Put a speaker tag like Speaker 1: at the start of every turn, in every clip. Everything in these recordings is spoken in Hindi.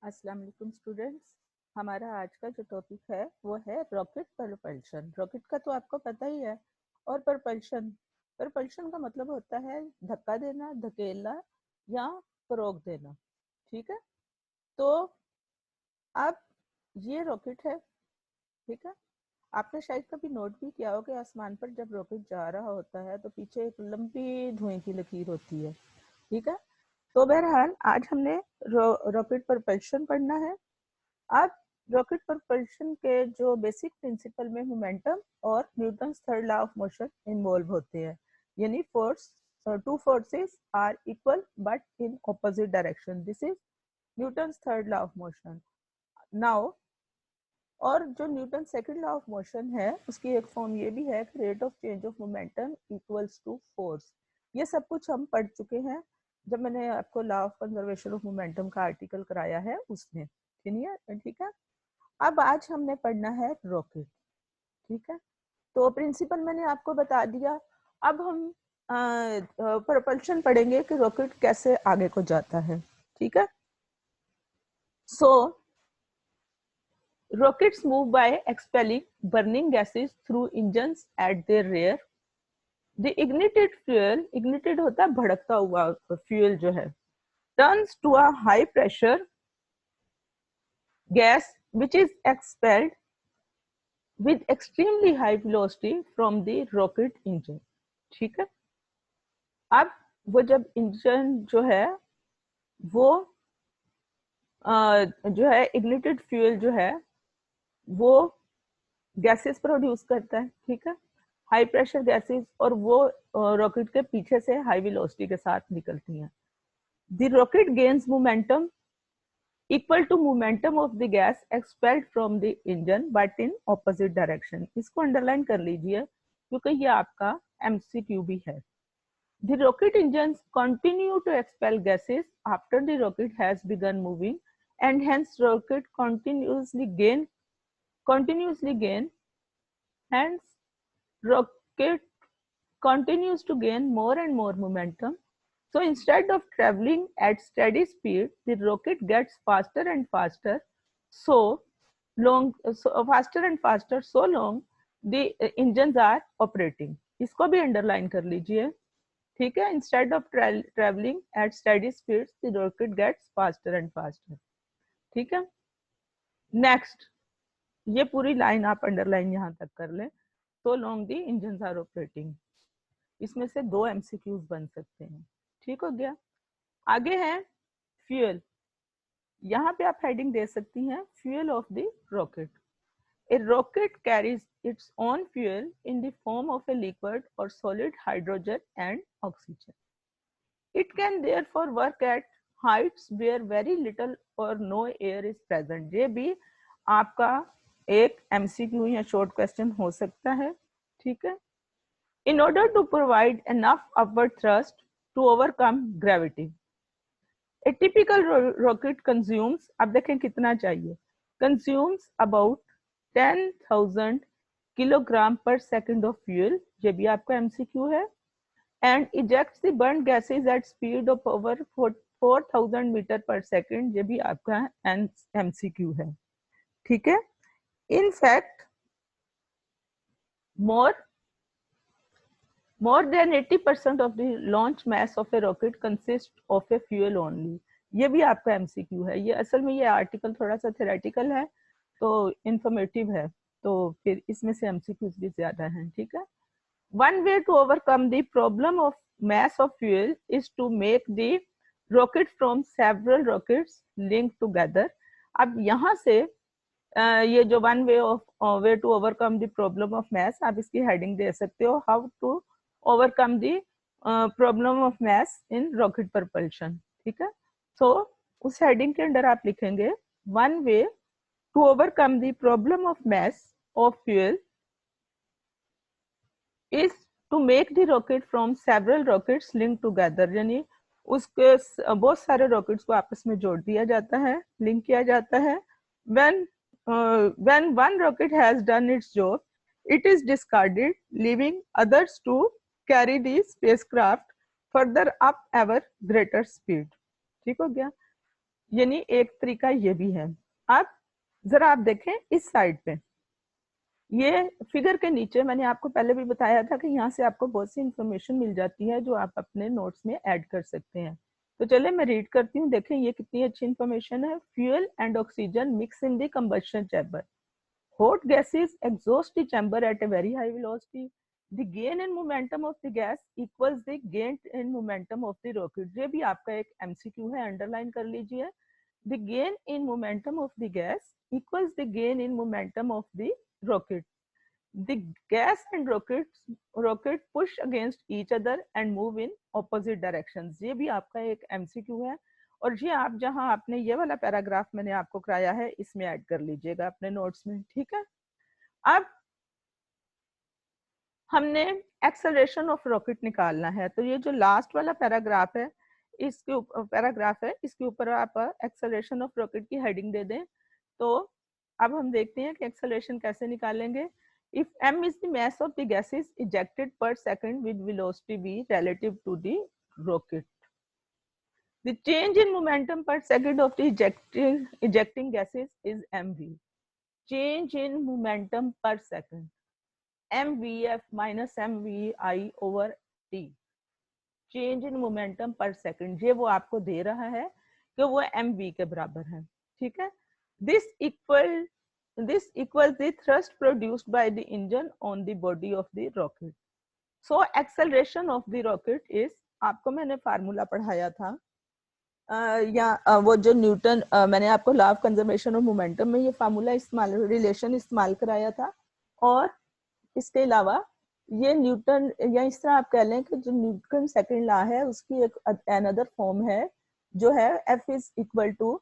Speaker 1: अस्सलाम वालेकुम स्टूडेंट्स। हमारा आज का जो टॉपिक है वो है रॉकेट प्रपल्शन। रॉकेट का तो आपको पता ही है। और प्रपल्शन प्रपल्शन का मतलब होता है धक्का देना, धकेलना या फरोग देना। ठीक है, तो अब ये रॉकेट है। ठीक है, आपने शायद कभी नोट भी किया हो कि आसमान पर जब रॉकेट जा रहा होता है तो पीछे एक लंबी धुएं की लकीर होती है। ठीक है, तो बहरहाल आज हमने रॉकेट प्रपल्शन पढ़ना है। अब रॉकेट प्रपल्शन के जो बेसिक प्रिंसिपल में मोमेंटम और Newton's third law of motion involve होते हैं, यानी force two forces are equal but in opposite direction. This is Newton's third law of motion. Now, और जो Newton second law of motion है उसकी एक फॉर्म ये भी है कि rate of change of momentum equals to force. ये सब कुछ हम पढ़ चुके हैं जब मैंने आपको law of conservation of momentum का आर्टिकल कराया है उसमें। ठीक है, अब आज हमने पढ़ना है रॉकेट। ठीक है, तो प्रिंसिपल मैंने आपको बता दिया। अब हम प्रोपल्शन पढ़ेंगे कि रॉकेट कैसे आगे को जाता है। ठीक है, सो rockets move by expelling burning gases through engines at their rear. The ignited fuel, ignited होता है भड़कता हुआ फ्यूल जो है, turns to a high pressure gas which is expelled with extremely high velocity from the rocket engine. ठीक है, अब वो जब इंजन जो है वो जो है इग्निटेड फ्यूल जो है वो गैसेस प्रोड्यूस करता है। ठीक है, हाई प्रेशर गैसेस, और वो रॉकेट के पीछे से हाई वेलोसिटी के साथ निकलती हैं। The rocket gains momentum equal to momentum of the gas expelled from the engine but in opposite direction. इसको अंडरलाइन कर लीजिए क्योंकि ये आपका एमसीक्यू भी है। The rocket engines continue to expel gases after the rocket has begun moving, and hence rocket continuously gain, hence rocket continues to gain more and more momentum. So instead of traveling at steady speed, the rocket gets faster and faster, faster and faster, so long the engines are operating. इसको भी अंडरलाइन कर लीजिए। ठीक है, instead of travelling at steady speed the rocket gets faster and faster. ठीक है, नेक्स्ट, ये पूरी लाइन आप अंडरलाइन यहाँ तक कर लें। So long the engines are operating, इसमें से 2 एमसीक्यूज बन सकते हैं। ठीक हो गया, आगे है फ्यूल। यहाँ पे आप हेडिंग दे सकती हैं fuel of the rocket. A rocket carries its own fuel in the form of a liquid or solid hydrogen and oxygen. It can therefore work at heights where very little or no air is present. ये भी आपका एक MCQ या short question हो सकता है। ठीक है, in order to provide enough upward thrust to overcome gravity, a typical rocket consumes, अब देखें कितना चाहिए, consumes about 10,000 किलोग्राम पर सेकंड ऑफ फ्यूल, ये भी आपका MCQ है, and ejects the burnt gases at speed of over 4,000 metre पर सेकंड, ये भी आपका MCQ है। ठीक है, in fact more than 80% of the launch mass of a rocket consists of a fuel only. ये भी आपका MCQ है। ये असल में ये आर्टिकल थोड़ा सा थेरेटिकल है तो इंफॉर्मेटिव है, तो फिर इसमें से MCQs भी ज्यादा हैं। ठीक है, one way to overcome the problem of mass of fuel is to make the rocket from several rockets linked together. अब यहाँ से ये जो one way to overcome the problem of mass, आप इसकी हेडिंग दे सकते हो how to overcome the problem of mass in rocket propulsion. ठीक है, सो उस हेडिंग के अंदर आप लिखेंगे one way to overcome the problem of mass of fuel is to make the rocket from several rockets link together, यानी उसके बहुत सारे रॉकेट्स को आपस में जोड़ दिया जाता है, लिंक किया जाता है। when one rocket has done its job, it is discarded, leaving others to carry the spacecraft further up ever greater speed. ठीक हो गया, यानी एक तरीका ये भी है। अब जरा आप देखें इस साइड पे, ये फिगर के नीचे मैंने आपको पहले भी बताया था कि यहाँ से आपको बहुत सी इंफॉर्मेशन मिल जाती है जो आप अपने नोट्स में ऐड कर सकते हैं। तो चले मैं रीड करती हूँ, देखें ये कितनी अच्छी इंफॉर्मेशन है। Fuel and oxygen mix in the combustion chamber, hot gases exhaust the chamber at a very high velocity. The gain in momentum of the gas equals the gain in momentum of the rocket. ये भी आपका एक MCQ है, अंडरलाइन कर लीजिए। The gain in momentum of the gas equals the gain in momentum of the rocket. The gas and rocket push against each other and move in opposite directions. ये भी आपका एक MCQ है। और ये आप जहां आपने ये वाला पैराग्राफ मैंने आपको कराया है इसमें ऐड कर लीजिएगा अपने नोट्स में, ठीक है। अब हमने एक्सेलरेशन ऑफ रॉकेट निकालना है, तो ये जो लास्ट वाला पैराग्राफ है इसके ऊपर आप एक्सेलरेशन ऑफ रॉकेट की हेडिंग दे दें। तो अब हम देखते हैं कि एक्सेलरेशन कैसे निकालेंगे। If m is the mass of the gases ejected per second with velocity v relative to the rocket, the change in momentum per second of the ejecting gases is mv. Change in momentum per second, mvf minus mvi over t. Change in momentum per second, ये वो आपको दे रहा है कि वो mv के बराबर है, ठीक है। This equal the thrust produced by the engine on the body of the rocket. So acceleration of the rocket is, आपको मैंने फार्मूला पढ़ाया था वो जो न्यूटन, मैंने आपको law of conservation of momentum में ये फार्मूला इस्तेमाल, रिलेशन इस्तेमाल कराया था। और इसके अलावा ये न्यूटन, या इस तरह आप कह लें कि जो न्यूटन सेकंड लॉ है उसकी एक अनदर फॉर्म है जो है F is equal to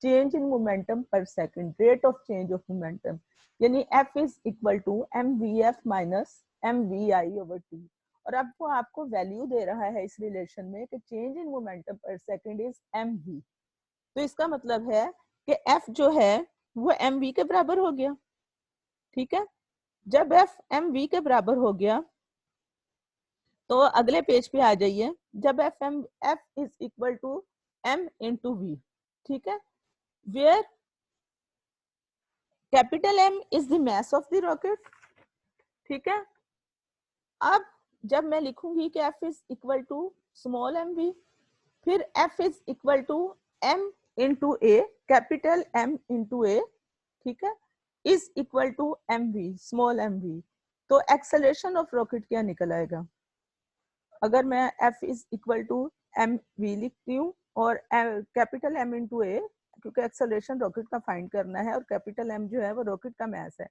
Speaker 1: change in momentum per second, rate of change of momentum, यानी F is equal to mvf minus mvi over t। और अब वो आपको वैल्यू दे रहा है इस रिलेशन में कि change in momentum per second is mv। तो इसका मतलब है कि F जो है वो mv के बराबर हो गया, ठीक है। जब F mv के बराबर हो गया तो अगले पेज पे आ जाइए। जब F is equal to m into v, ठीक है, where capital M is the mass of the rocket, ठीक है। अब जब मैं लिखूंगी कि F is equal to small mv, फिर F is equal to m into a, capital M into a, ठीक है, is equal to mv, small mv। तो एक्सेलरेशन ऑफ रॉकेट क्या निकल आएगा? अगर मैं F is equal to mv लिखती हूँ और कैपिटल M इंटू a, क्योंकि एक्सेलरेशन रॉकेट का फाइंड करना है और कैपिटल M जो है वो रॉकेट का मास है,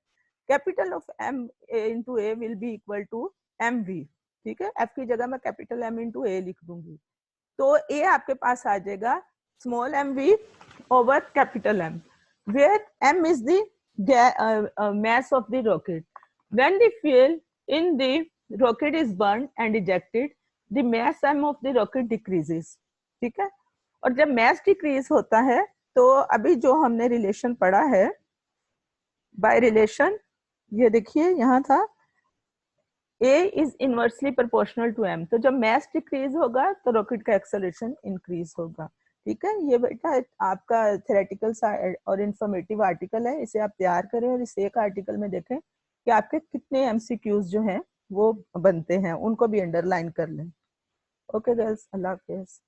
Speaker 1: capital of M into a will be equal to mv, ठीक है। F की जगह मैं कैपिटल M इंटू a लिख दूंगी, तो a आपके पास आ जाएगा small mv over capital M, where M is the mass of the rocket. When the fuel in the rocket is burned and ejected, the mass m of the rocket decreases, ठीक है। और जब mass decrease होता है तो अभी जो हमने रिलेशन पढ़ा है बाय रिलेशन, ये देखिए यहाँ था a is inversely proportional to m, तो जब mass decrease होगा तो रॉकेट का एक्सेलरेशन इंक्रीज होगा, ठीक है। ये बेटा आपका थ्योरेटिकल और इंफॉर्मेटिव आर्टिकल है, इसे आप तैयार करें और इस एक आर्टिकल में देखें कि आपके कितने एमसीक्यूज जो हैं वो बनते हैं, उनको भी अंडरलाइन कर लें। ओके गर्ल्स, अल्लाह हाफिज़।